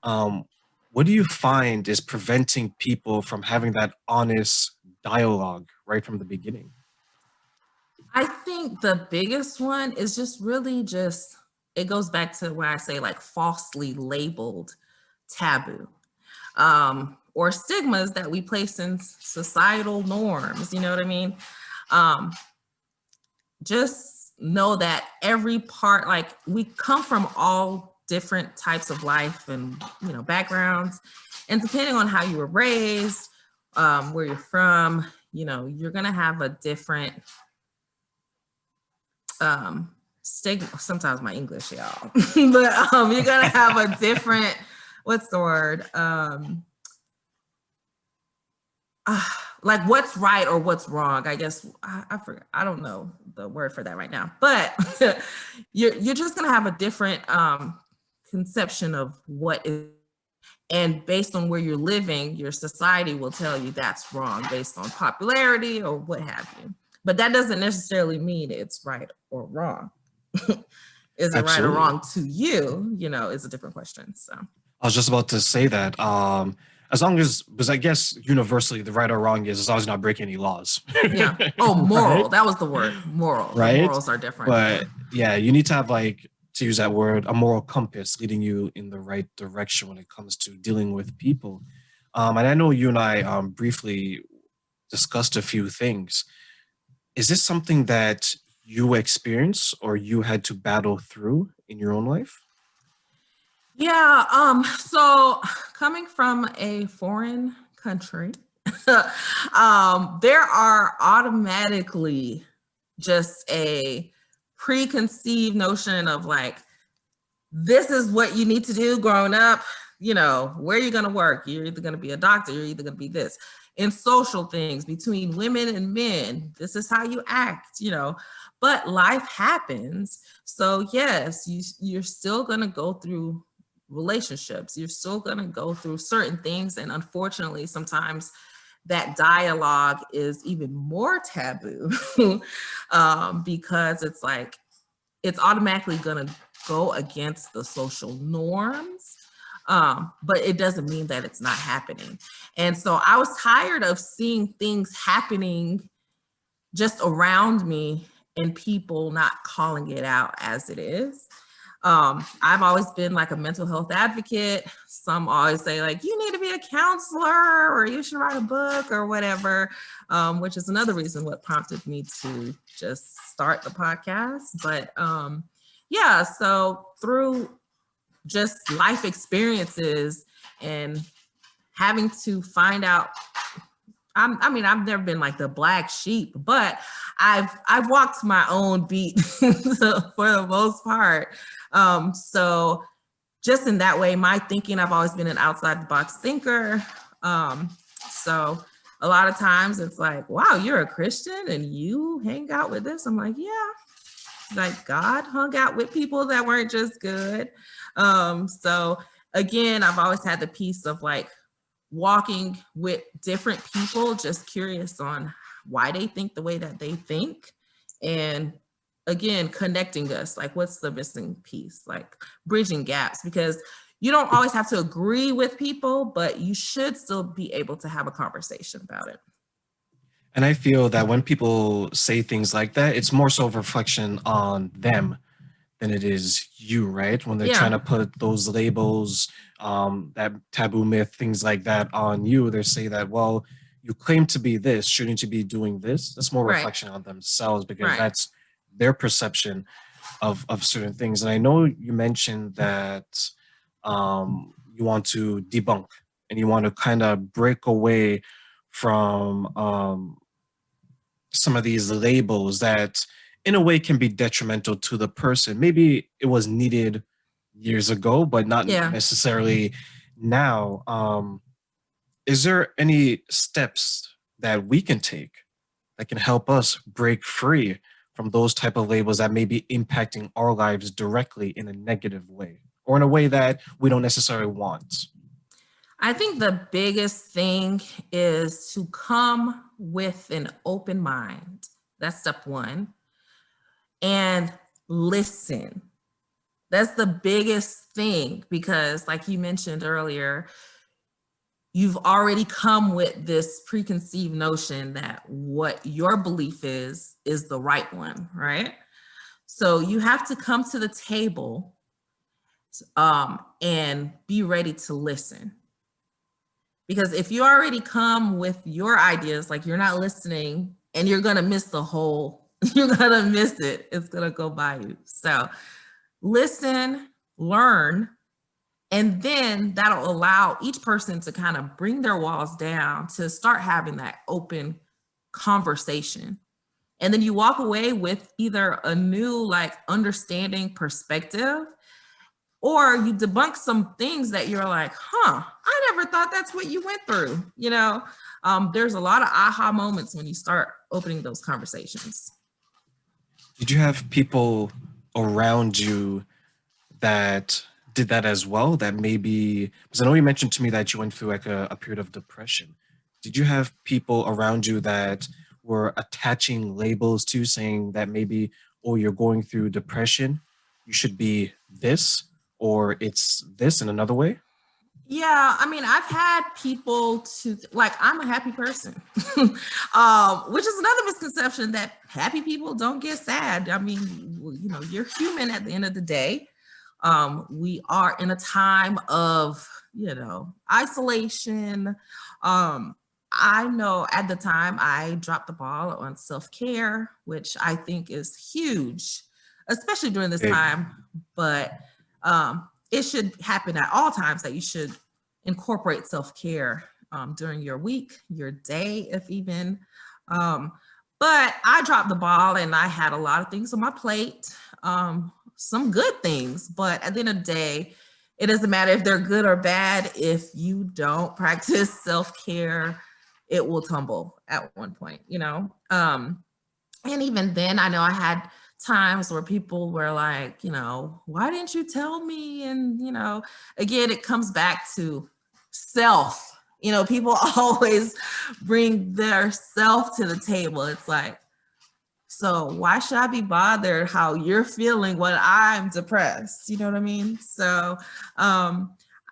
Um, what do you find is preventing people from having that honest dialogue right from the beginning? I think the biggest one is just really just, it goes back to where I say like falsely labeled taboo, or stigmas that we place in societal norms. You know what I mean? Um, just know that every part, like we come from all different types of life and, backgrounds. And depending on how you were raised, where you're from, you're going to have a different stigma. Sometimes my English, y'all, but you're gonna have a different, what's the word? Like what's right or what's wrong. I guess I forgot. I don't know the word for that right now, but you're just gonna have a different conception of what is. And based on where you're living, your society will tell you that's wrong based on popularity or what have you. But that doesn't necessarily mean it's right or wrong. Is it right or Absolutely. wrong to you? Is a different question. So I was just about to say that. As long as, because I guess universally the right or wrong is as long as you're not breaking any laws, yeah. Oh, right? moral. That was the word. Moral. The Right. morals are different. Yeah. But yeah, you need to have, like, to use that word, a moral compass leading you in the right direction when it comes to dealing with people. And I know you and I briefly discussed a few things. Is this something that you experienced or you had to battle through in your own life? Yeah. So coming from a foreign country, there are automatically just a preconceived notion of like, this is what you need to do growing up. Where you're going to work. You're either going to be a doctor, you're either going to be this. In social things between women and men, this is how you act. But life happens. So yes, you're still going to go through relationships. You're still going to go through certain things. And unfortunately, sometimes that dialogue is even more taboo because it's like, it's automatically going to go against the social norms. But it doesn't mean that it's not happening. And so I was tired of seeing things happening just around me and people not calling it out as it is. I've always been like a mental health advocate. Some always say like, you need to be a counselor or you should write a book or whatever, which is another reason what prompted me to just start the podcast. But yeah, so through just life experiences and having to find out, I've never been like the black sheep, but I've walked my own beat for the most part. So just in that way, my thinking, I've always been an outside the box thinker. So a lot of times it's like, wow, you're a Christian and you hang out with this. I'm like, yeah, like God hung out with people that weren't just good. So again, I've always had the piece of like walking with different people, just curious on why they think the way that they think. And again, connecting us, like what's the missing piece, like bridging gaps, because you don't always have to agree with people, but you should still be able to have a conversation about it. And I feel that when people say things like that, it's more so a reflection on them than it is you, right? When they're trying Yeah, to put those labels, that taboo myth, things like that on you, they say that, well, you claim to be this, shouldn't you be doing this? That's more right, reflection on themselves because right. that's their perception of certain things. And I know you mentioned that you want to debunk and you want to kind of break away from some of these labels that in a way can be detrimental to the person. Maybe it was needed years ago, but not Yeah. necessarily now. Is there any steps that we can take that can help us break free from those type of labels that may be impacting our lives directly in a negative way or in a way that we don't necessarily want? I think the biggest thing is to come with an open mind. That's step one. And listen. That's the biggest thing, because like you mentioned earlier, you've already come with this preconceived notion that what your belief is the right one, right? So you have to come to the table and be ready to listen. Because if you already come with your ideas, like you're not listening, and you're going to miss the whole, you're going to miss it. It's going to go by you. So listen, learn, and then that'll allow each person to kind of bring their walls down to start having that open conversation. And then you walk away with either a new like understanding perspective, or you debunk some things that you're like, I never thought that's what you went through. There's a lot of aha moments when you start opening those conversations. Did you have people around you that did that as well? That maybe, because I know you mentioned to me that you went through like a period of depression. Did you have people around you that were attaching labels to, saying that maybe, oh, you're going through depression, you should be this, or it's this in another way? Yeah, I mean, I've had people like, I'm a happy person, which is another misconception, that happy people don't get sad. I mean, you're human at the end of the day. We are in a time of, isolation. I know at the time I dropped the ball on self-care, which I think is huge, especially during this time. But it should happen at all times, that you should incorporate self-care during your week, your day, if even. But I dropped the ball, and I had a lot of things on my plate, some good things. But at the end of the day, it doesn't matter if they're good or bad. If you don't practice self-care, it will tumble at one point, and even then, I know I had times where people were like, why didn't you tell me? And, again, it comes back to self. People always bring their self to the table. It's like, so why should I be bothered how you're feeling when I'm depressed? You know what I mean? So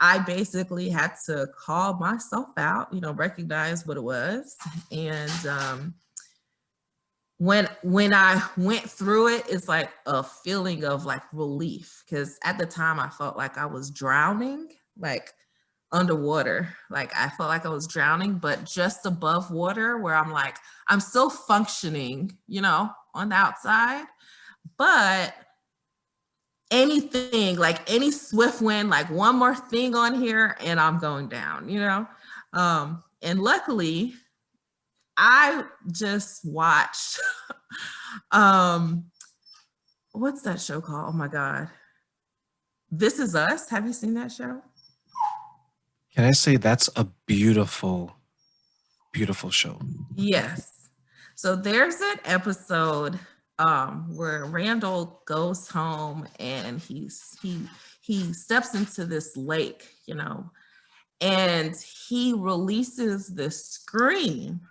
I basically had to call myself out, recognize what it was. And when I went through it, it's like a feeling of like relief, because at the time I felt like I was drowning, like underwater. Like I felt like I was drowning, but just above water, where I'm like, I'm still functioning, on the outside, but anything, like any swift wind, like one more thing on here and I'm going down, and luckily I just watched, what's that show called? Oh my God. This Is Us. Have you seen that show? Can I say that's a beautiful, beautiful show? Yes. So there's an episode where Randall goes home and he steps into this lake, and he releases this scream.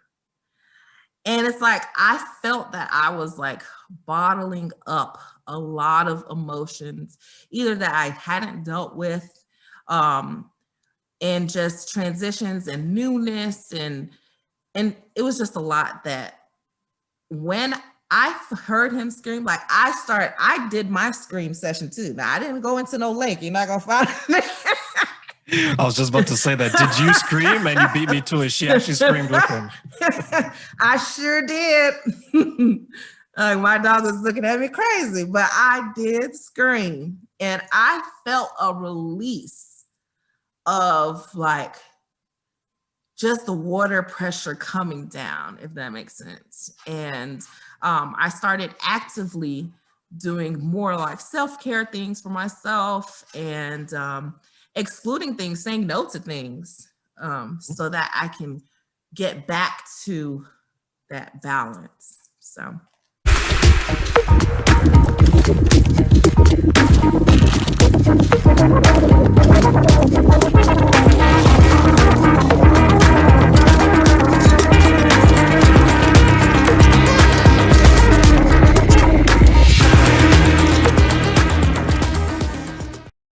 And it's like, I felt that I was like bottling up a lot of emotions, either that I hadn't dealt with, and just transitions and newness. And it was just a lot that when I heard him scream, like I did my scream session too. Now I didn't go into no lake. You're not going to find me. I was just about to say that. Did you scream? And you beat me to it. She actually screamed with him. I sure did. My dog was looking at me crazy, but I did scream. And I felt a release of like just the water pressure coming down, if that makes sense. And I started actively doing more like self-care things for myself, and excluding things, saying no to things, so that I can get back to that balance. So.